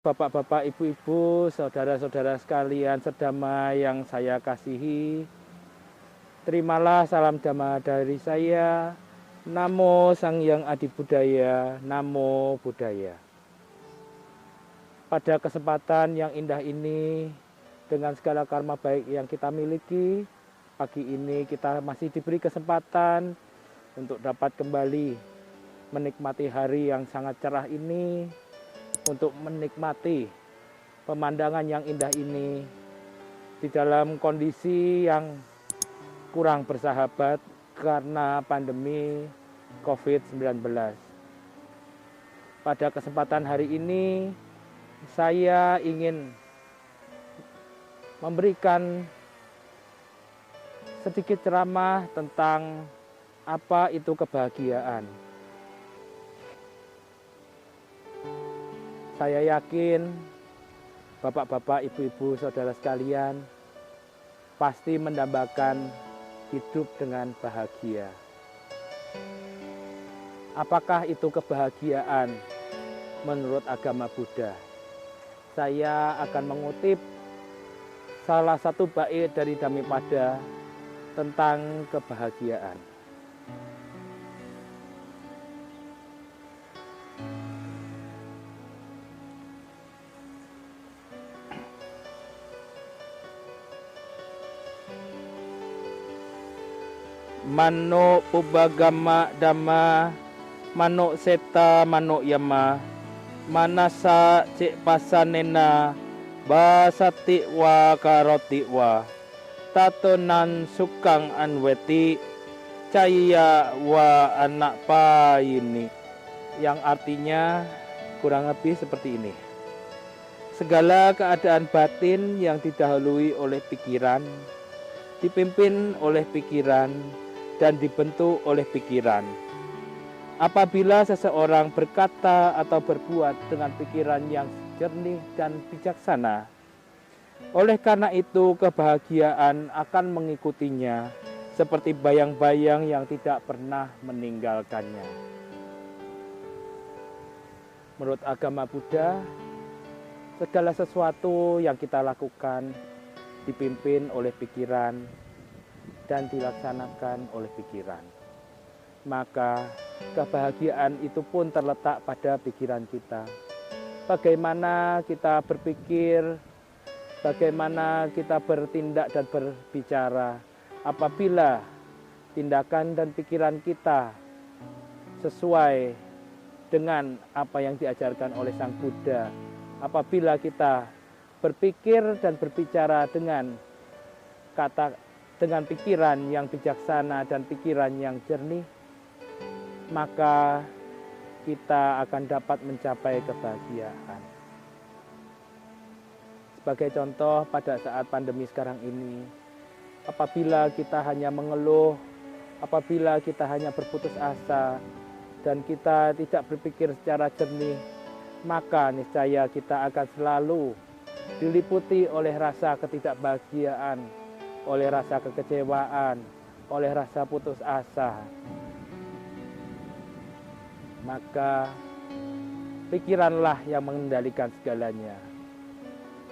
Bapak-bapak, ibu-ibu, saudara-saudara sekalian sedama yang saya kasihi, terimalah salam damai dari saya. Namo Sang Hyang Adi Budaya, Namo Buddhaya. Pada kesempatan yang indah ini, dengan segala karma baik yang kita miliki, pagi ini kita masih diberi kesempatan untuk dapat kembali menikmati hari yang sangat cerah ini, untuk menikmati pemandangan yang indah ini di dalam kondisi yang kurang bersahabat karena pandemi COVID-19. Pada kesempatan hari ini, saya ingin memberikan sedikit ceramah tentang apa itu kebahagiaan. Saya yakin bapak-bapak, ibu-ibu, saudara sekalian pasti mendambakan hidup dengan bahagia. Apakah itu kebahagiaan menurut agama Buddha? Saya akan mengutip salah satu bait dari Dhammapada tentang kebahagiaan. Mano pubagama dhamma, mano seta mano yama, manasa cek pasanena, basati wa karoti wa, tatonan sukang anweti, caya wa anak payini. Yang artinya kurang lebih seperti ini. Segala keadaan batin yang didahului oleh pikiran, dipimpin oleh pikiran, dan dibentuk oleh pikiran. Apabila seseorang berkata atau berbuat dengan pikiran yang jernih dan bijaksana, oleh karena itu kebahagiaan akan mengikutinya seperti bayang-bayang yang tidak pernah meninggalkannya. Menurut agama Buddha, segala sesuatu yang kita lakukan dipimpin oleh pikiran dan dilaksanakan oleh pikiran. Maka kebahagiaan itu pun terletak pada pikiran kita. Bagaimana kita berpikir, bagaimana kita bertindak dan berbicara. Apabila tindakan dan pikiran kita sesuai dengan apa yang diajarkan oleh Sang Buddha, apabila kita berpikir dan berbicara dengan pikiran yang bijaksana dan pikiran yang jernih, maka kita akan dapat mencapai kebahagiaan. Sebagai contoh, pada saat pandemi sekarang ini, apabila kita hanya mengeluh, apabila kita hanya berputus asa, dan kita tidak berpikir secara jernih, maka niscaya kita akan selalu diliputi oleh rasa ketidakbahagiaan, oleh rasa kekecewaan, oleh rasa putus asa. Maka pikiranlah yang mengendalikan segalanya.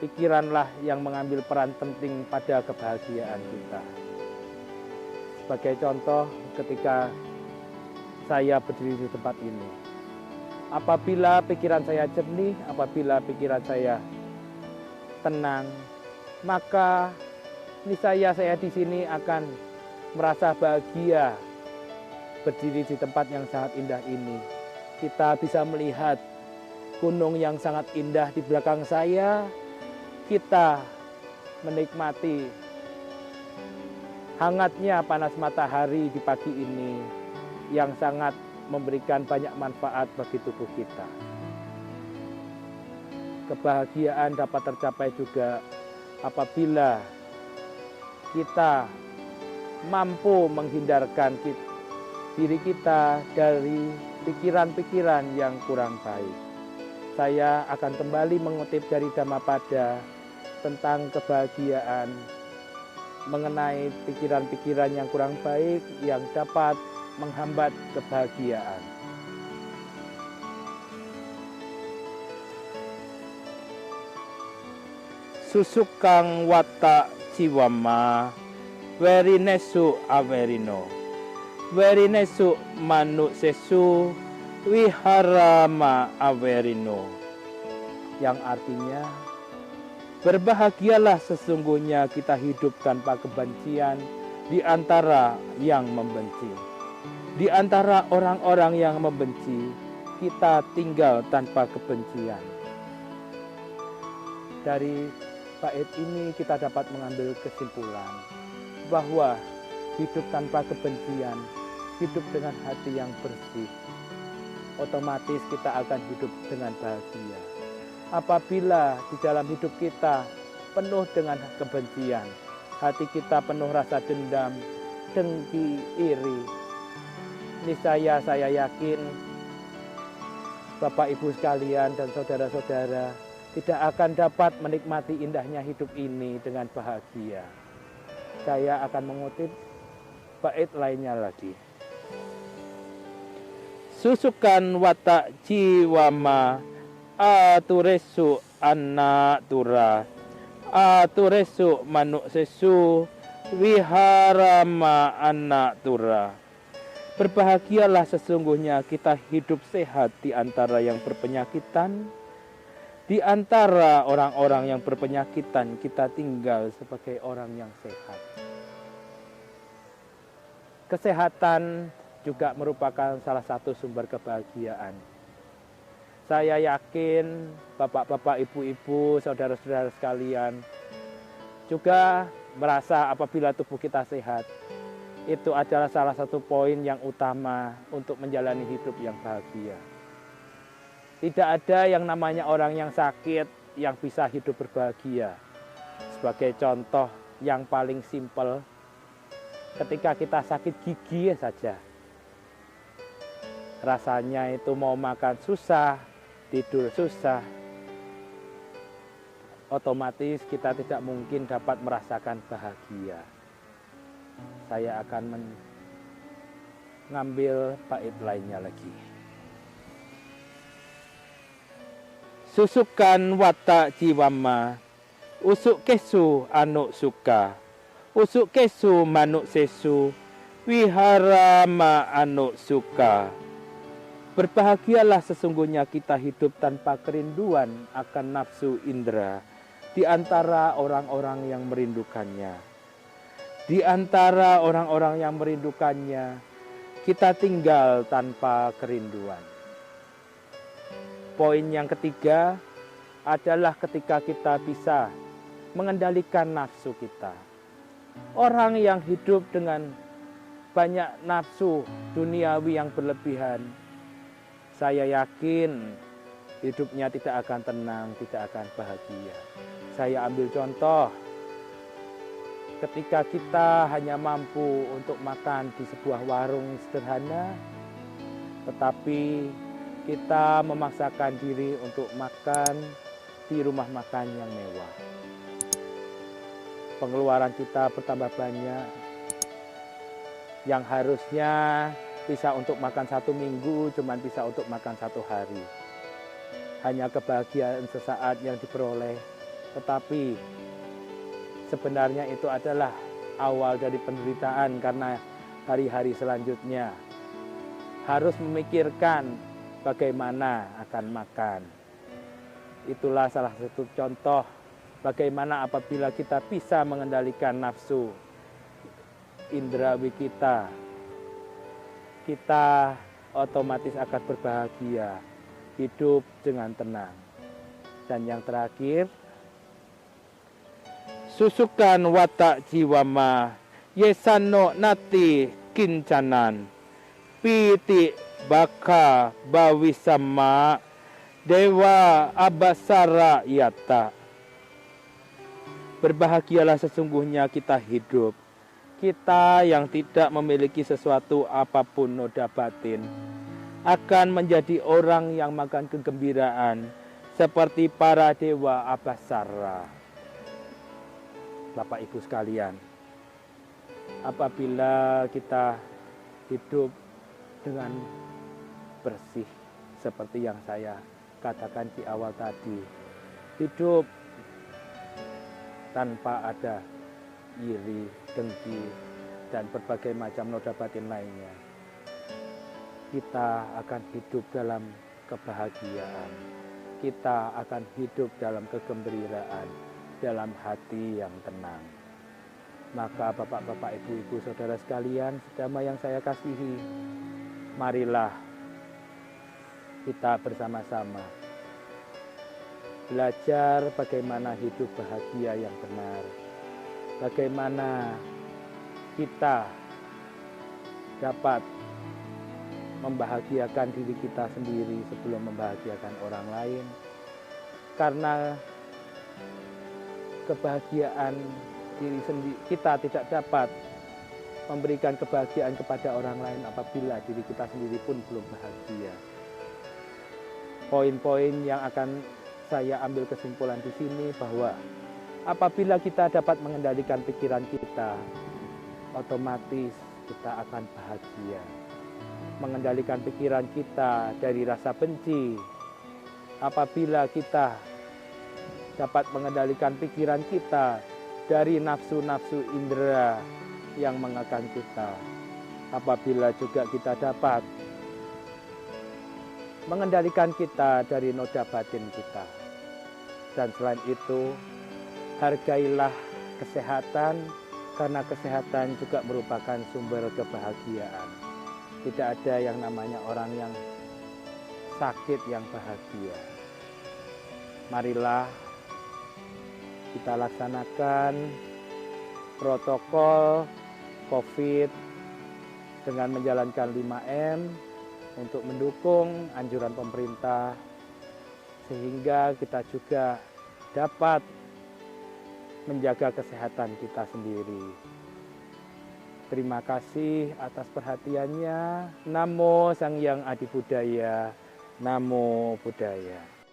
Pikiranlah yang mengambil peran penting pada kebahagiaan kita. Sebagai contoh, ketika saya berdiri di tempat ini, apabila pikiran saya jernih, apabila pikiran saya tenang, maka niscaya saya di sini akan merasa bahagia berdiri di tempat yang sangat indah ini. Kita bisa melihat gunung yang sangat indah di belakang saya. Kita menikmati hangatnya panas matahari di pagi ini yang sangat memberikan banyak manfaat bagi tubuh kita. Kebahagiaan dapat tercapai juga apabila kita mampu menghindarkan diri kita dari pikiran-pikiran yang kurang baik. Saya akan kembali mengutip dari Dhammapada tentang kebahagiaan, mengenai pikiran-pikiran yang kurang baik yang dapat menghambat kebahagiaan. susukang wata ciwama, werinesu awerino, werinesu manu sesu, wiharama awerino. Yang artinya, berbahagialah sesungguhnya kita hidup tanpa kebencian di antara yang membenci. Di antara orang-orang yang membenci, kita tinggal tanpa kebencian. Dari bait ini kita dapat mengambil kesimpulan bahwa hidup tanpa kebencian, hidup dengan hati yang bersih, otomatis kita akan hidup dengan bahagia. Apabila di dalam hidup kita penuh dengan kebencian, hati kita penuh rasa dendam, dengki, iri, niscaya saya yakin Bapak Ibu sekalian dan saudara-saudara tidak akan dapat menikmati indahnya hidup ini dengan bahagia. Saya akan mengutip bait lainnya lagi. Susukan watak jiwama, aturesu anak tura, aturesu manuk sesu, wiharama anak tura. Berbahagialah sesungguhnya kita hidup sehat di antara yang berpenyakitan. Di antara orang-orang yang berpenyakitan kita tinggal sebagai orang yang sehat. Kesehatan juga merupakan salah satu sumber kebahagiaan. Saya yakin bapak-bapak, ibu-ibu, saudara-saudara sekalian juga merasa apabila tubuh kita sehat, itu adalah salah satu poin yang utama untuk menjalani hidup yang bahagia. Tidak ada yang namanya orang yang sakit yang bisa hidup berbahagia. Sebagai contoh yang paling simpel, ketika kita sakit gigi saja, rasanya itu mau makan susah, tidur susah, otomatis kita tidak mungkin dapat merasakan bahagia. Saya akan mengambil bait lainnya lagi. Susukan wata jiwama, usuk kesu anuk suka, usuk kesu manuk sesu, wiharama anuk suka. Berbahagialah sesungguhnya kita hidup tanpa kerinduan akan nafsu indera di antara orang-orang yang merindukannya. Di antara orang-orang yang merindukannya, kita tinggal tanpa kerinduan. Poin yang ketiga adalah ketika kita bisa mengendalikan nafsu kita. Orang yang hidup dengan banyak nafsu duniawi yang berlebihan, saya yakin hidupnya tidak akan tenang, tidak akan bahagia. Saya ambil contoh, ketika kita hanya mampu untuk makan di sebuah warung sederhana, tetapi kita memaksakan diri untuk makan di rumah makan yang mewah. Pengeluaran kita bertambah banyak, yang harusnya bisa untuk makan 1 minggu, cuman bisa untuk makan 1 hari. Hanya kebahagiaan sesaat yang diperoleh, tetapi sebenarnya itu adalah awal dari penderitaan karena hari-hari selanjutnya harus memikirkan bagaimana akan makan. Itulah salah satu contoh bagaimana apabila kita bisa mengendalikan nafsu indrawi kita, kita otomatis akan berbahagia, hidup dengan tenang. Dan yang terakhir, susukan watak jiwama, yesano nati kincanan, piti baka bawisama, dewa abasara yata. Berbahagialah sesungguhnya kita hidup. Kita yang tidak memiliki sesuatu apapun noda batin akan menjadi orang yang makan kegembiraan seperti para dewa abasara. Bapak Ibu sekalian, apabila kita hidup dengan bersih seperti yang saya katakan di awal tadi, hidup tanpa ada iri, dengki, dan berbagai macam noda batin lainnya. Kita akan hidup dalam kebahagiaan. Kita akan hidup dalam kegembiraan, dalam hati yang tenang. Maka bapak-bapak, ibu-ibu, saudara sekalian, sedama yang saya kasihi, marilah kita bersama-sama belajar bagaimana hidup bahagia yang benar. Bagaimana kita dapat membahagiakan diri kita sendiri sebelum membahagiakan orang lain. Karena kebahagiaan diri sendiri, kita tidak dapat memberikan kebahagiaan kepada orang lain apabila diri kita sendiri pun belum bahagia. Poin-poin yang akan saya ambil kesimpulan di sini bahwa apabila kita dapat mengendalikan pikiran kita, otomatis kita akan bahagia. Mengendalikan pikiran kita dari rasa benci. Apabila kita dapat mengendalikan pikiran kita dari nafsu-nafsu indera yang mengekang kita. Apabila juga kita dapat mengendalikan kita dari noda batin kita. Dan selain itu, hargailah kesehatan, karena kesehatan juga merupakan sumber kebahagiaan. Tidak ada yang namanya orang yang sakit yang bahagia. Marilah kita laksanakan protokol COVID dengan menjalankan 5M untuk mendukung anjuran pemerintah, sehingga kita juga dapat menjaga kesehatan kita sendiri. Terima kasih atas perhatiannya. Namo Sang Hyang Adi Budaya. Namo Buddhaya.